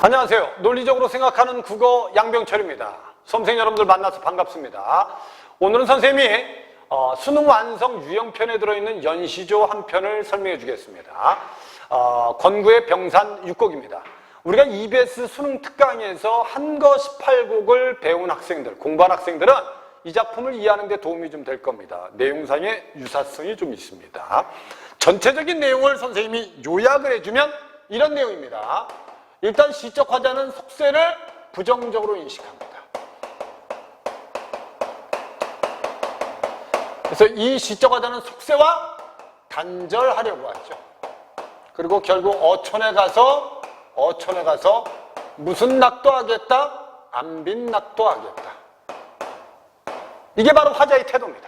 안녕하세요. 논리적으로 생각하는 국어 양병철입니다. 수험생 여러분들 만나서 반갑습니다. 오늘은 선생님이 수능 완성 유형편에 들어있는 연시조 한 편을 설명해 주겠습니다. 권구의 병산 6곡입니다. 우리가 EBS 수능 특강에서 한거 18곡을 배운 학생들, 공부한 학생들은 이 작품을 이해하는 데 도움이 좀 될 겁니다. 내용상의 유사성이 좀 있습니다. 전체적인 내용을 선생님이 요약을 해주면 이런 내용입니다. 일단 시적 화자는 속세를 부정적으로 인식합니다. 그래서 이 시적 화자는 속세와 단절하려고 하죠. 그리고 결국 어촌에 가서 무슨 낙도 하겠다? 안빈낙도 하겠다. 이게 바로 화자의 태도입니다.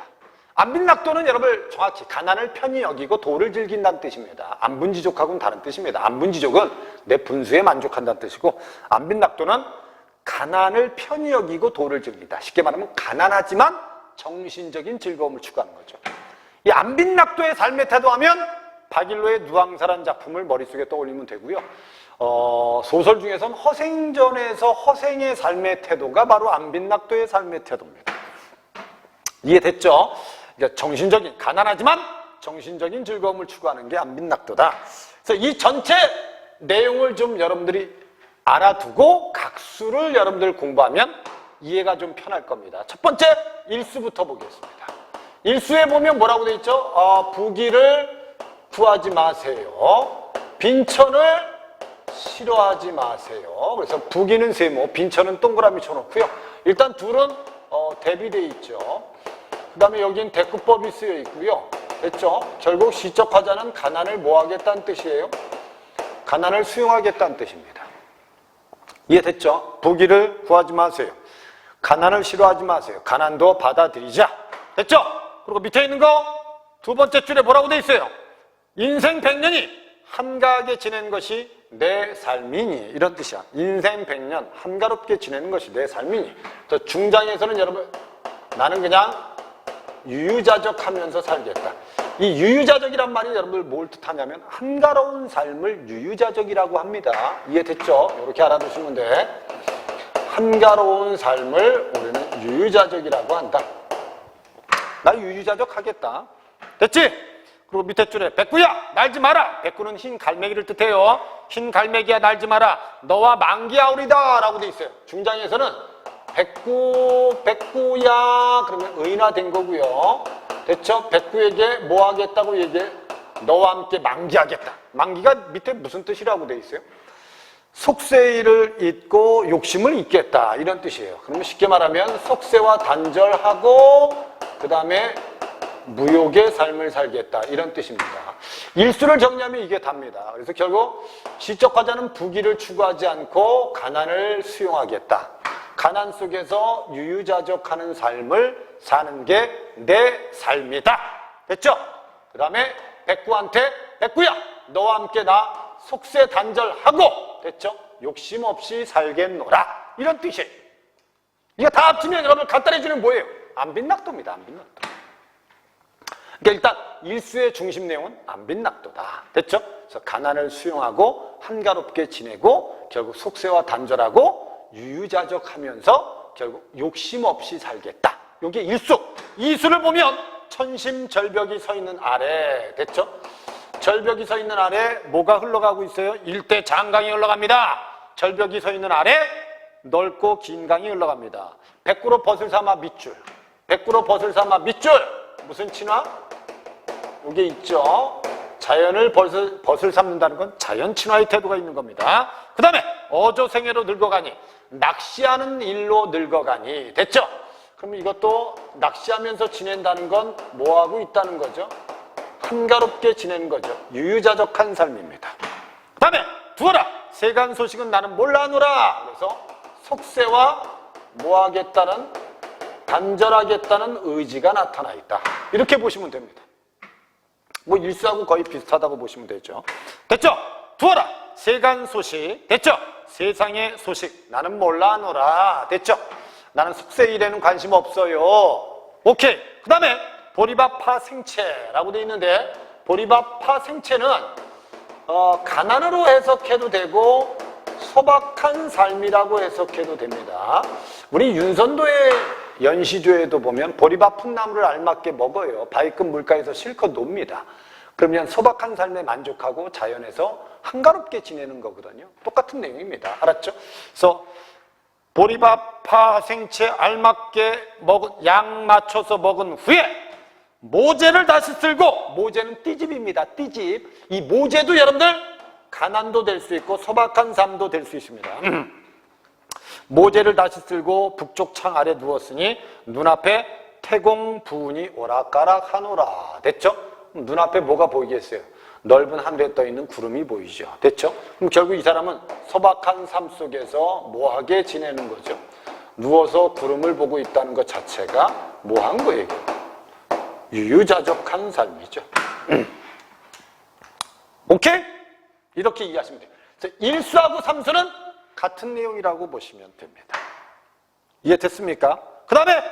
안빈낙도는 여러분 정확히 가난을 편히 여기고 도를 즐긴다는 뜻입니다. 안분지족하고는 다른 뜻입니다. 안분지족은 내 분수에 만족한다는 뜻이고, 안빈낙도는 가난을 편히 여기고 도를 즐긴다. 쉽게 말하면 가난하지만 정신적인 즐거움을 추구하는 거죠. 이 안빈낙도의 삶의 태도하면 박일로의 누앙사라는 작품을 머릿속에 떠올리면 되고요. 소설 중에서는 허생전에서 허생의 삶의 태도가 바로 안빈낙도의 삶의 태도입니다. 이해됐죠? 그러니까 정신적인, 가난하지만 정신적인 즐거움을 추구하는 게 안빈낙도다. 그래서 이 전체 내용을 좀 여러분들이 알아두고 각수를 여러분들 공부하면 이해가 좀 편할 겁니다. 첫 번째, 일수부터 보겠습니다. 일수에 보면 뭐라고 돼 있죠? 부기를 구하지 마세요. 빈천을 싫어하지 마세요. 그래서 부기는 세모, 빈천은 동그라미 쳐놓고요. 일단 둘은 대비돼 있죠. 그 다음에 여긴 대꾸법이 쓰여 있고요. 됐죠? 결국 시적 화자는 가난을 뭐 하겠다는 뜻이에요? 가난을 수용하겠다는 뜻입니다. 이해됐죠? 부기를 구하지 마세요. 가난을 싫어하지 마세요. 가난도 받아들이자. 됐죠? 그리고 밑에 있는 거 두 번째 줄에 뭐라고 돼 있어요? 인생 100년이 한가하게 지내는 것이 내 삶이니, 이런 뜻이야. 인생 100년 한가롭게 지내는 것이 내 삶이니. 또 중장에서는 여러분 나는 그냥 유유자적하면서 살겠다. 이 유유자적이란 말이 여러분들 뭘 뜻하냐면 한가로운 삶을 유유자적이라고 합니다. 이해됐죠? 이렇게 알아두시면 돼. 한가로운 삶을 우리는 유유자적이라고 한다. 나 유유자적 하겠다. 됐지? 그리고 밑에 줄에 백구야 날지 마라. 백구는 흰 갈매기를 뜻해요. 흰 갈매기야 날지 마라. 너와 만기하오리다 라고 돼 있어요. 중장에서는 백구야 그러면 의인화된 거고요. 됐죠? 백구에게 뭐 하겠다고 얘기해? 너와 함께 만기하겠다. 만기가 밑에 무슨 뜻이라고 돼 있어요? 속세를 잊고 욕심을 잊겠다, 이런 뜻이에요. 그러면 쉽게 말하면 속세와 단절하고 그 다음에 무욕의 삶을 살겠다, 이런 뜻입니다. 일수를 정리하면 이게 답니다. 그래서 결국 시적 화자는 부귀를 추구하지 않고 가난을 수용하겠다. 가난 속에서 유유자적하는 삶을 사는 게 내 삶이다. 됐죠? 그 다음에 백구한테 백구야 너와 함께 나 속세 단절하고, 됐죠? 욕심 없이 살겠노라, 이런 뜻이에요. 이거 다 합치면 여러분 간단해지는 뭐예요? 안빈낙도입니다. 안빈낙도. 그러니까 일단 일수의 중심 내용은 안빈낙도다. 됐죠? 그래서 가난을 수용하고 한가롭게 지내고 결국 속세와 단절하고 유유자적하면서 결국 욕심 없이 살겠다. 이게 일수. 이수를 보면 천심절벽이 서 있는 아래, 됐죠? 절벽이 서 있는 아래 뭐가 흘러가고 있어요? 일대 장강이 흘러갑니다. 절벽이 서 있는 아래 넓고 긴 강이 흘러갑니다. 백구로 벗을 삼아 밑줄. 백구로 벗을 삼아 밑줄. 무슨 친화? 이게 있죠. 자연을 벗을 삼는다는 건 자연 친화의 태도가 있는 겁니다. 그 다음에 어조생애로 늙어가니, 낚시하는 일로 늙어가니. 됐죠? 그럼 이것도 낚시하면서 지낸다는 건 뭐하고 있다는 거죠? 한가롭게 지내는 거죠. 유유자적한 삶입니다. 그 다음에 두어라 세간 소식은 나는 몰라노라. 그래서 속세와 뭐하겠다는, 단절하겠다는 의지가 나타나 있다. 이렇게 보시면 됩니다. 뭐 일수하고 거의 비슷하다고 보시면 되죠. 됐죠? 두어라 세간 소식. 됐죠? 세상의 소식 나는 몰라노라. 됐죠? 나는 속세 일에는 관심 없어요. 오케이. 그 다음에 보리밥파 생채라고 되어 있는데, 보리밥파 생채는 가난으로 해석해도 되고 소박한 삶이라고 해석해도 됩니다. 우리 윤선도의 연시조에도 보면 보리밥 나무를 알맞게 먹어요. 바위끝 물가에서 실컷 놉니다. 그러면 소박한 삶에 만족하고 자연에서 한가롭게 지내는 거거든요. 똑같은 내용입니다. 알았죠? 그래서 보리밥 파 생채 알맞게 먹은 양 맞춰서 먹은 후에 모제를 다시 쓸고, 모제는 띠집입니다. 띠집. 이 모제도 여러분들 가난도 될 수 있고 소박한 삶도 될 수 있습니다. 모제를 다시 쓸고 북쪽 창 아래 누웠으니 눈앞에 태공 부운이 오락가락 하노라. 됐죠? 눈앞에 뭐가 보이겠어요? 넓은 하늘에 떠있는 구름이 보이죠. 됐죠? 그럼 결국 이 사람은 소박한 삶 속에서 뭐하게 지내는 거죠? 누워서 구름을 보고 있다는 것 자체가 뭐한 거예요? 유유자적한 삶이죠. 오케이? 이렇게 이해하시면 돼요. 그래서 1수하고 3수는 같은 내용이라고 보시면 됩니다. 이해됐습니까? 그 다음에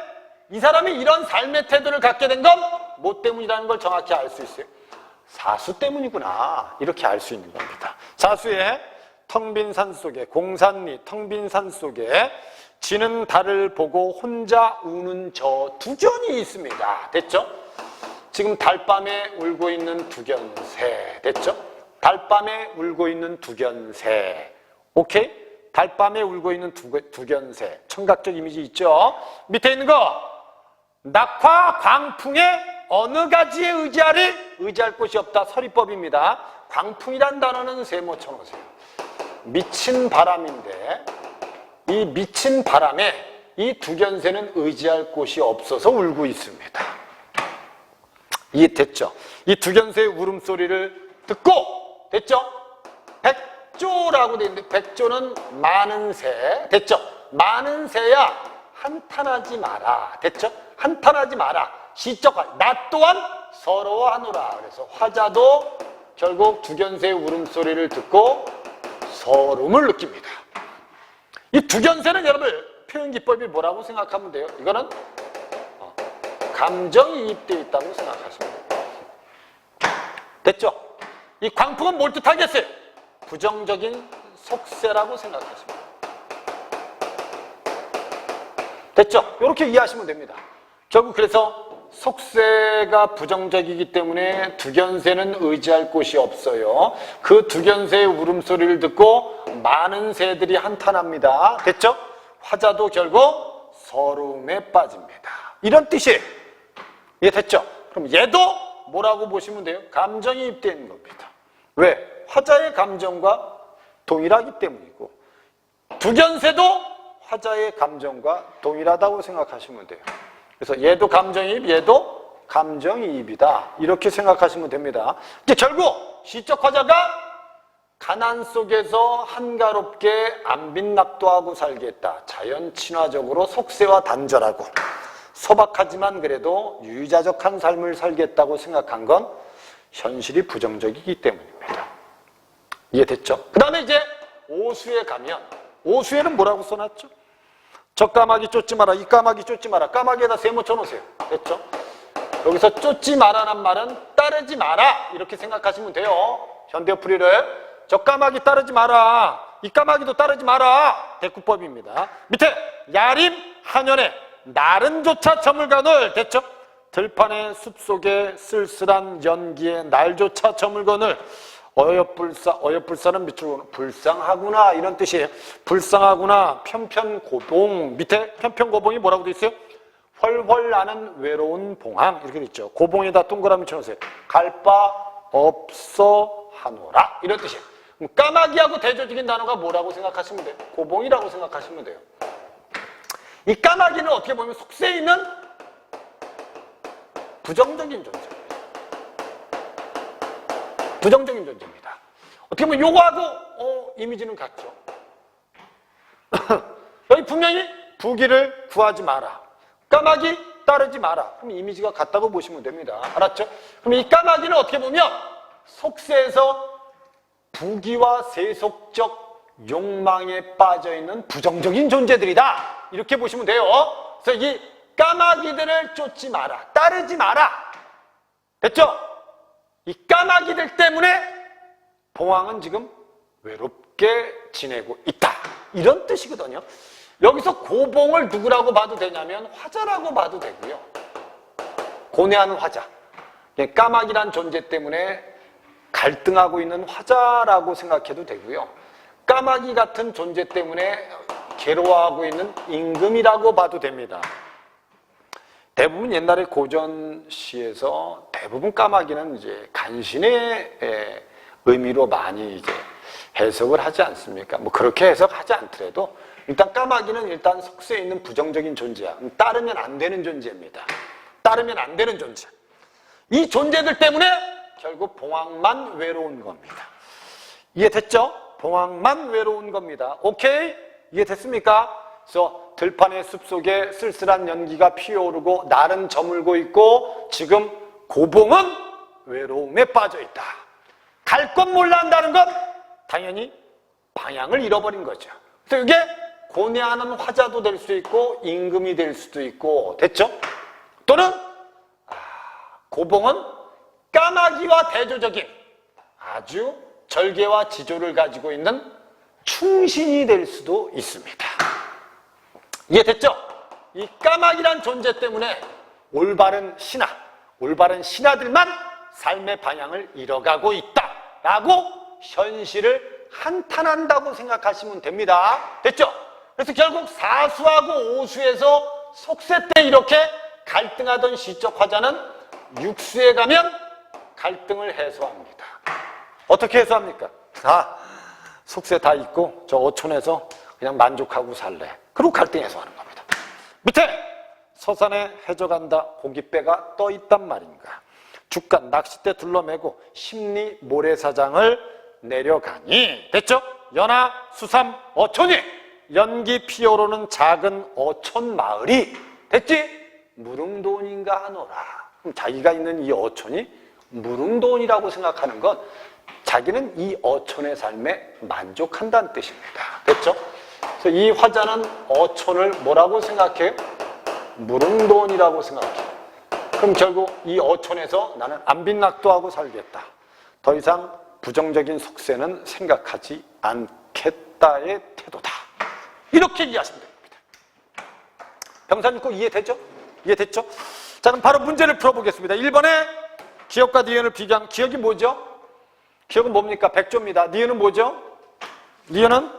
이 사람이 이런 삶의 태도를 갖게 된 건 뭐 때문이라는 걸 정확히 알 수 있어요. 사수 때문이구나. 이렇게 알 수 있는 겁니다. 사수에 텅 빈 산 속에, 공산리 텅 빈 산 속에 지는 달을 보고 혼자 우는 저 두견이 있습니다. 됐죠? 지금 달밤에 울고 있는 두견새. 됐죠? 달밤에 울고 있는 두견새. 오케이? 달밤에 울고 있는 두견새. 청각적 이미지 있죠? 밑에 있는 거. 낙화 광풍에 어느 가지에 의지할 곳이 없다. 서리법입니다. 광풍이란 단어는 세모 쳐놓으세요. 미친 바람인데 이 미친 바람에 이 두견새는 의지할 곳이 없어서 울고 있습니다. 이해됐죠? 이 두견새의 울음소리를 듣고, 됐죠? 백조라고 되어 있는데 백조는 많은 새. 됐죠? 많은 새야 한탄하지 마라. 됐죠? 한탄하지 마라. 시적화. 나 또한 서러워하노라. 그래서 화자도 결국 두견새의 울음소리를 듣고 서름을 느낍니다. 이 두견새는 여러분 표현기법이 뭐라고 생각하면 돼요? 이거는 감정이입되어 있다고 생각하시면 돼요. 됐죠? 이 광풍은 뭘 뜻하겠어요? 부정적인 속세라고 생각하시면 돼요. 됐죠? 이렇게 이해하시면 됩니다. 결국 그래서 속세가 부정적이기 때문에 두견새는 의지할 곳이 없어요. 그 두견새의 울음소리를 듣고 많은 새들이 한탄합니다. 됐죠? 화자도 결국 서름에 빠집니다. 이런 뜻이에요. 이해됐죠? 그럼 얘도 뭐라고 보시면 돼요? 감정이입되어 있는 겁니다. 왜? 화자의 감정과 동일하기 때문이고 두견새도 화자의 감정과 동일하다고 생각하시면 돼요. 그래서 얘도 감정이입, 얘도 감정이입이다. 이렇게 생각하시면 됩니다. 이제 결국 시적 화자가 가난 속에서 한가롭게 안빈낙도하고 살겠다. 자연 친화적으로 속세와 단절하고 소박하지만 그래도 유유자적한 삶을 살겠다고 생각한 건 현실이 부정적이기 때문입니다. 이해됐죠? 그 다음에 이제 오수에 가면 오수에는 뭐라고 써놨죠? 저 까마귀 쫓지 마라, 이 까마귀 쫓지 마라. 까마귀에다 세모 쳐놓으세요. 됐죠? 여기서 쫓지 마라는 말은 따르지 마라. 이렇게 생각하시면 돼요. 현대풀이를. 저 까마귀 따르지 마라. 이 까마귀도 따르지 마라. 대꾸법입니다. 밑에 야림 한연에 날은조차 저물거늘. 됐죠? 들판의 숲속에 쓸쓸한 연기에 날조차 저물거늘. 어여불사는 밑으로 불쌍하구나 이런 뜻이에요. 불쌍하구나. 편편고봉. 밑에 편편고봉이 뭐라고 되어 있어요? 훨훨 나는 외로운 봉황 이렇게 되어 있죠. 고봉에다 동그라미 쳐놓으세요. 갈 바 없어 하노라 이런 뜻이에요. 그럼 까마귀하고 대조적인 단어가 뭐라고 생각하시면 돼요? 고봉이라고 생각하시면 돼요. 이 까마귀는 어떻게 보면 속세에 있는 부정적인 존재입니다. 부정적인 존재입니다. 어떻게 보면 요거하고 이미지는 같죠. 여기 분명히 부귀를 구하지 마라. 까마귀 따르지 마라. 그럼 이미지가 같다고 보시면 됩니다. 알았죠? 그럼 이 까마귀는 어떻게 보면 속세에서 부귀와 세속적 욕망에 빠져있는 부정적인 존재들이다. 이렇게 보시면 돼요. 그래서 이 까마귀들을 쫓지 마라. 따르지 마라. 됐죠? 이 까마귀들 때문에 봉황은 지금 외롭게 지내고 있다. 이런 뜻이거든요. 여기서 고봉을 누구라고 봐도 되냐면 화자라고 봐도 되고요. 고뇌하는 화자. 까마귀란 존재 때문에 갈등하고 있는 화자라고 생각해도 되고요. 까마귀 같은 존재 때문에 괴로워하고 있는 임금이라고 봐도 됩니다. 대부분 옛날에 고전시에서 대부분 까마귀는 이제 간신의 의미로 많이 이제 해석을 하지 않습니까? 뭐 그렇게 해석하지 않더라도 일단 까마귀는 일단 속세에 있는 부정적인 존재야. 따르면 안 되는 존재입니다. 따르면 안 되는 존재. 이 존재들 때문에 결국 봉황만 외로운 겁니다. 이해됐죠? 봉황만 외로운 겁니다. 오케이? 이해됐습니까? 그래서 들판의 숲속에 쓸쓸한 연기가 피어오르고 날은 저물고 있고 지금 고봉은 외로움에 빠져 있다. 갈 곳 몰라 한다는 건 당연히 방향을 잃어버린 거죠. 그래서 이게 고뇌하는 화자도 될 수 있고 임금이 될 수도 있고 됐죠? 또는 고봉은 까마귀와 대조적인 아주 절개와 지조를 가지고 있는 충신이 될 수도 있습니다. 이해됐죠? 이 까마귀란 존재 때문에 올바른 신하들만 삶의 방향을 잃어가고 있다라고 현실을 한탄한다고 생각하시면 됩니다. 됐죠? 그래서 결국 사수하고 오수에서 속세 때 이렇게 갈등하던 시적 화자는 육수에 가면 갈등을 해소합니다. 어떻게 해소합니까? 속세 다 있고 저 어촌에서 그냥 만족하고 살래. 그리고 갈등 해소하는 겁니다. 밑에 서산에 해져간다 고깃배가 떠 있단 말인가. 죽간 낚싯대 둘러매고 심리 모래사장을 내려가니 됐죠? 연하 수삼 어촌이 연기 피어오르는 작은 어촌 마을이 됐지? 무릉도원인가 하노라. 그럼 자기가 있는 이 어촌이 무릉도원이라고 생각하는 건 자기는 이 어촌의 삶에 만족한다는 뜻입니다. 됐죠? 그래서 이 화자는 어촌을 뭐라고 생각해요? 무릉도원이라고 생각해요. 그럼 결국 이 어촌에서 나는 안빈낙도하고 살겠다. 더 이상 부정적인 속세는 생각하지 않겠다의 태도다. 이렇게 이해하시면 됩니다. 병사님거 이해되죠? 이해됐죠? 자, 그럼 바로 문제를 풀어보겠습니다. 1번에 기역과 니은을 비교한 기역이 뭐죠? 기역은 뭡니까? 백조입니다. 니은은 뭐죠? 니은은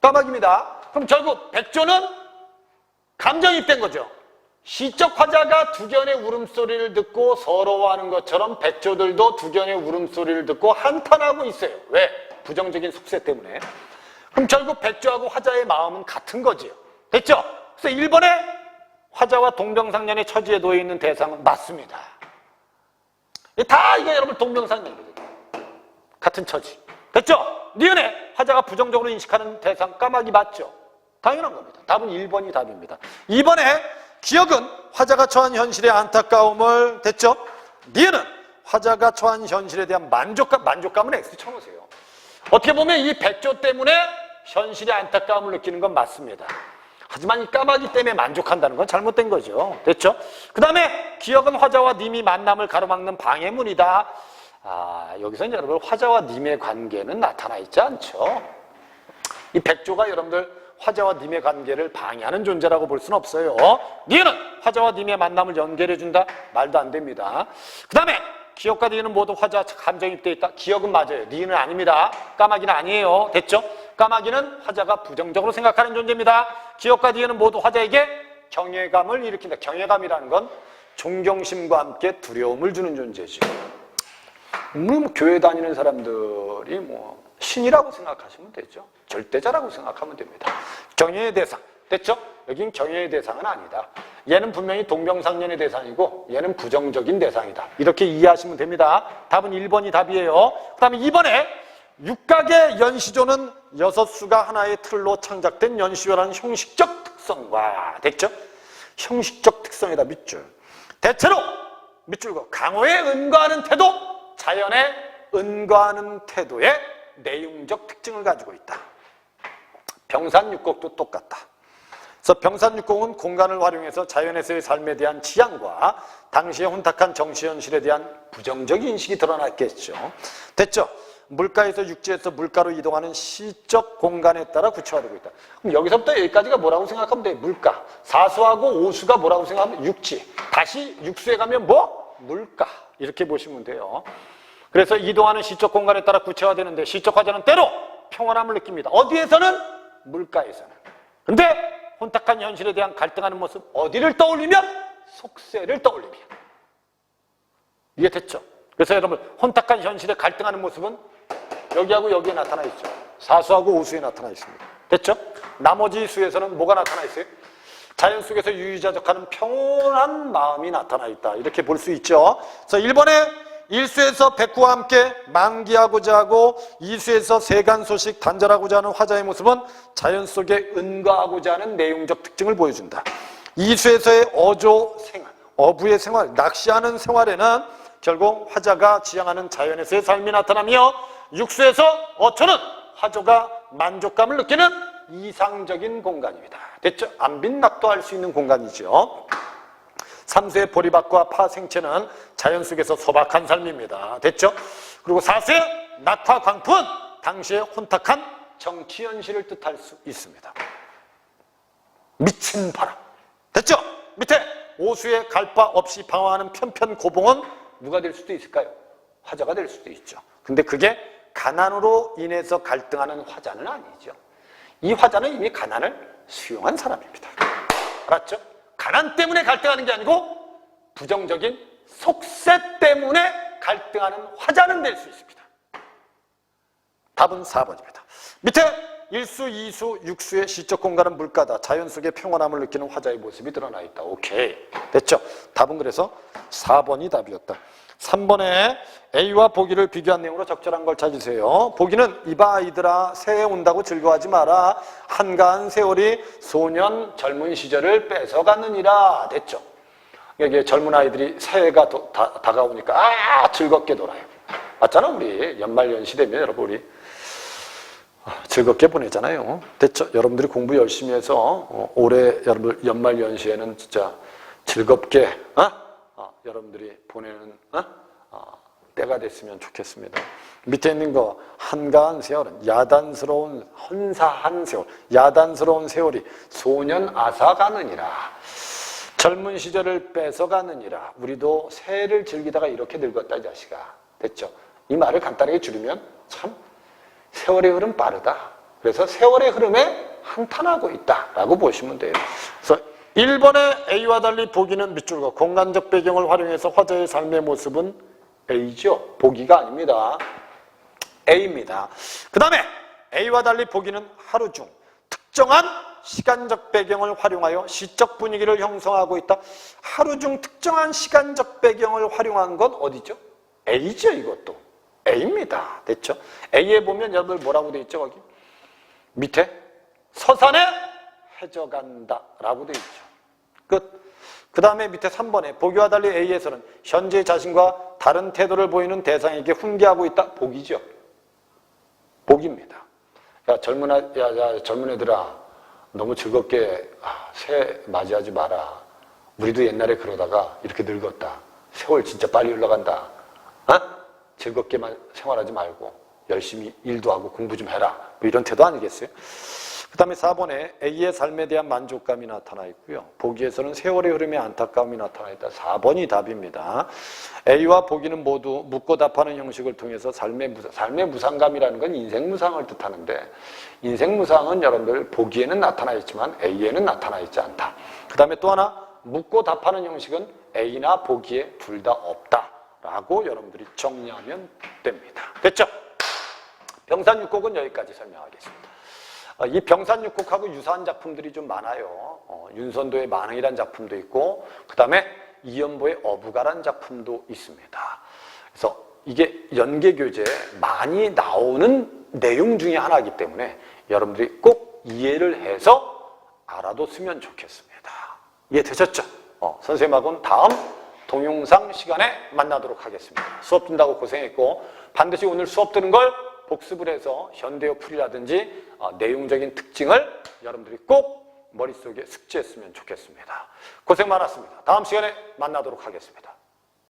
까마귀입니다. 그럼 결국 백조는 감정이입된 거죠. 시적 화자가 두견의 울음소리를 듣고 서러워하는 것처럼 백조들도 두견의 울음소리를 듣고 한탄하고 있어요. 왜? 부정적인 속세 때문에. 그럼 결국 백조하고 화자의 마음은 같은 거지요. 됐죠? 그래서 1번에 화자와 동병상련의 처지에 놓여 있는 대상은 맞습니다. 다 이게 여러분 동병상련이거든요. 같은 처지. 됐죠? 니은에 화자가 부정적으로 인식하는 대상 까마귀 맞죠? 당연한 겁니다. 답은 1번이 답입니다. 2번에 기역은 화자가 처한 현실의 안타까움을 됐죠? 니은은 화자가 처한 현실에 대한 만족감은 X 쳐놓으세요. 어떻게 보면 이 백조 때문에 현실의 안타까움을 느끼는 건 맞습니다. 하지만 이 까마귀 때문에 만족한다는 건 잘못된 거죠. 됐죠? 그 다음에 기역은 화자와 님이 만남을 가로막는 방해문이다. 여기서 이제 여러분 화자와 님의 관계는 나타나 있지 않죠. 이 백조가 여러분들 화자와 님의 관계를 방해하는 존재라고 볼 수는 없어요. 니은은 화자와 님의 만남을 연결해준다? 말도 안 됩니다. 그 다음에 기역과 니은은 모두 화자 감정입되어 있다? 기역은 맞아요. 니은은 아닙니다. 까마귀는 아니에요. 됐죠? 까마귀는 화자가 부정적으로 생각하는 존재입니다. 기역과 니은은 모두 화자에게 경외감을 일으킨다. 경외감이라는 건 존경심과 함께 두려움을 주는 존재죠. 교회 다니는 사람들이 신이라고 생각하시면 되죠. 절대자라고 생각하면 됩니다. 경외의 대상. 됐죠? 여긴 경외의 대상은 아니다. 얘는 분명히 동병상련의 대상이고 얘는 부정적인 대상이다. 이렇게 이해하시면 됩니다. 답은 1번이 답이에요. 그 다음에 2번에 육각의 연시조는 6수가 하나의 틀로 창작된 연시조라는 형식적 특성과 됐죠? 형식적 특성이다. 밑줄. 대체로 밑줄과 강호에 은거하는 태도, 자연에 은거하는 태도의 내용적 특징을 가지고 있다. 병산육곡도 똑같다. 그래서 병산육곡은 공간을 활용해서 자연에서의 삶에 대한 지향과 당시의 혼탁한 정치 현실에 대한 부정적 인식이 드러났겠죠. 됐죠? 물가에서 육지에서 물가로 이동하는 시적 공간에 따라 구체화되고 있다. 그럼 여기서부터 여기까지가 뭐라고 생각하면 돼? 물가. 사수하고 오수가 뭐라고 생각하면 육지. 다시 육수에 가면 뭐? 물가. 이렇게 보시면 돼요. 그래서 이동하는 시적 공간에 따라 구체화되는데 시적 화자는 때로 평온함을 느낍니다. 어디에서는? 물가에서는. 근데 혼탁한 현실에 대한 갈등하는 모습, 어디를 떠올리면? 속세를 떠올리면. 이해됐죠? 그래서 여러분, 혼탁한 현실에 갈등하는 모습은 여기하고 여기에 나타나 있죠. 사수하고 오수에 나타나 있습니다. 됐죠? 나머지 수에서는 뭐가 나타나 있어요? 자연 속에서 유유자적하는 평온한 마음이 나타나 있다. 이렇게 볼 수 있죠. 그래서 1번에 일수에서 백구와 함께 만기하고자 하고 이수에서 세간 소식 단절하고자 하는 화자의 모습은 자연 속에 은과하고자 하는 내용적 특징을 보여준다. 이수에서의 어조 생활, 어부의 생활, 낚시하는 생활에는 결국 화자가 지향하는 자연에서의 삶이 나타나며 육수에서 어초는 화조가 만족감을 느끼는 이상적인 공간입니다. 됐죠? 안빈낙도할 수 있는 공간이죠. 삼수의 보리밭과 파 생채는 자연 속에서 소박한 삶입니다. 됐죠? 그리고 사수의 낙화 광풍은 당시의 혼탁한 정치 현실을 뜻할 수 있습니다. 미친 바람. 됐죠? 밑에 오수의 갈 바 없이 방황하는 편편 고봉은 누가 될 수도 있을까요? 화자가 될 수도 있죠. 근데 그게 가난으로 인해서 갈등하는 화자는 아니죠. 이 화자는 이미 가난을 수용한 사람입니다. 알았죠? 가난 때문에 갈등하는 게 아니고 부정적인 속세 때문에 갈등하는 화자는 될 수 있습니다. 답은 4번입니다. 밑에 1수, 2수, 6수의 시적 공간은 물가다. 자연 속의 평온함을 느끼는 화자의 모습이 드러나 있다. 오케이. 됐죠? 답은 그래서 4번이 답이었다. 3번에 A와 보기를 비교한 내용으로 적절한 걸 찾으세요. 보기는 이봐 이들아 새해 온다고 즐거워하지 마라. 한가한 세월이 소년 젊은 시절을 뺏어갔느니라. 됐죠? 여기 젊은 아이들이 새해가 다가오니까 즐겁게 놀아요. 맞잖아. 우리 연말연시 되면 여러분 우리 즐겁게 보내잖아요. 됐죠? 여러분들이 공부 열심히 해서 올해 여러분 연말연시에는 진짜 즐겁게 여러분들이 보내는 때가 됐으면 좋겠습니다. 밑에 있는 거 한가한 세월은 야단스러운 헌사한 세월, 야단스러운 세월이 소년 앗아가느니라. 젊은 시절을 뺏어가느니라. 우리도 새해를 즐기다가 이렇게 늙었다 이 자식아. 됐죠? 이 말을 간단하게 줄이면 참 세월의 흐름 빠르다. 그래서 세월의 흐름에 한탄하고 있다라고 보시면 돼요. 그래서 1번의 A와 달리 보기는 밑줄과 공간적 배경을 활용해서 화자의 삶의 모습은 A죠. 보기가 아닙니다. A입니다. 그 다음에 A와 달리 보기는 하루 중 특정한 시간적 배경을 활용하여 시적 분위기를 형성하고 있다. 하루 중 특정한 시간적 배경을 활용한 건 어디죠? A죠. 이것도 A입니다. 됐죠? A에 보면 여러분 뭐라고 돼 있죠? 거기 밑에 서산에 해져간다 라고 돼 있죠. 끝. 그 다음에 밑에 3번에 보기와 달리 A에서는 현재 자신과 다른 태도를 보이는 대상에게 훈계하고 있다. 복이죠. 복입니다. 야 젊은 애들아 너무 즐겁게 새해 맞이하지 마라. 우리도 옛날에 그러다가 이렇게 늙었다. 세월 진짜 빨리 흘러간다. 즐겁게만 생활하지 말고 열심히 일도 하고 공부 좀 해라. 뭐 이런 태도 아니겠어요? 그 다음에 4번에 A의 삶에 대한 만족감이 나타나 있고요. 보기에서는 세월의 흐름에 안타까움이 나타나 있다. 4번이 답입니다. A와 보기는 모두 묻고 답하는 형식을 통해서 삶의 무상감이라는 건 인생 무상을 뜻하는데 인생 무상은 여러분들 보기에는 나타나 있지만 A에는 나타나 있지 않다. 그 다음에 또 하나 묻고 답하는 형식은 A나 보기에 둘 다 없다라고 여러분들이 정리하면 됩니다. 됐죠? 병산육곡은 여기까지 설명하겠습니다. 이 병산육곡하고 유사한 작품들이 좀 많아요. 윤선도의 만흥이라는 작품도 있고 그 다음에 이연보의 어부가라는 작품도 있습니다. 그래서 이게 연계교재에 많이 나오는 내용 중에 하나이기 때문에 여러분들이 꼭 이해를 해서 알아뒀으면 좋겠습니다. 이해되셨죠? 선생님하고는 다음 동영상 시간에 만나도록 하겠습니다. 수업 듣는다고 고생했고 반드시 오늘 수업 듣는 걸 복습을 해서 현대어 풀이라든지 내용적인 특징을 여러분들이 꼭 머릿속에 숙지했으면 좋겠습니다. 고생 많았습니다. 다음 시간에 만나도록 하겠습니다.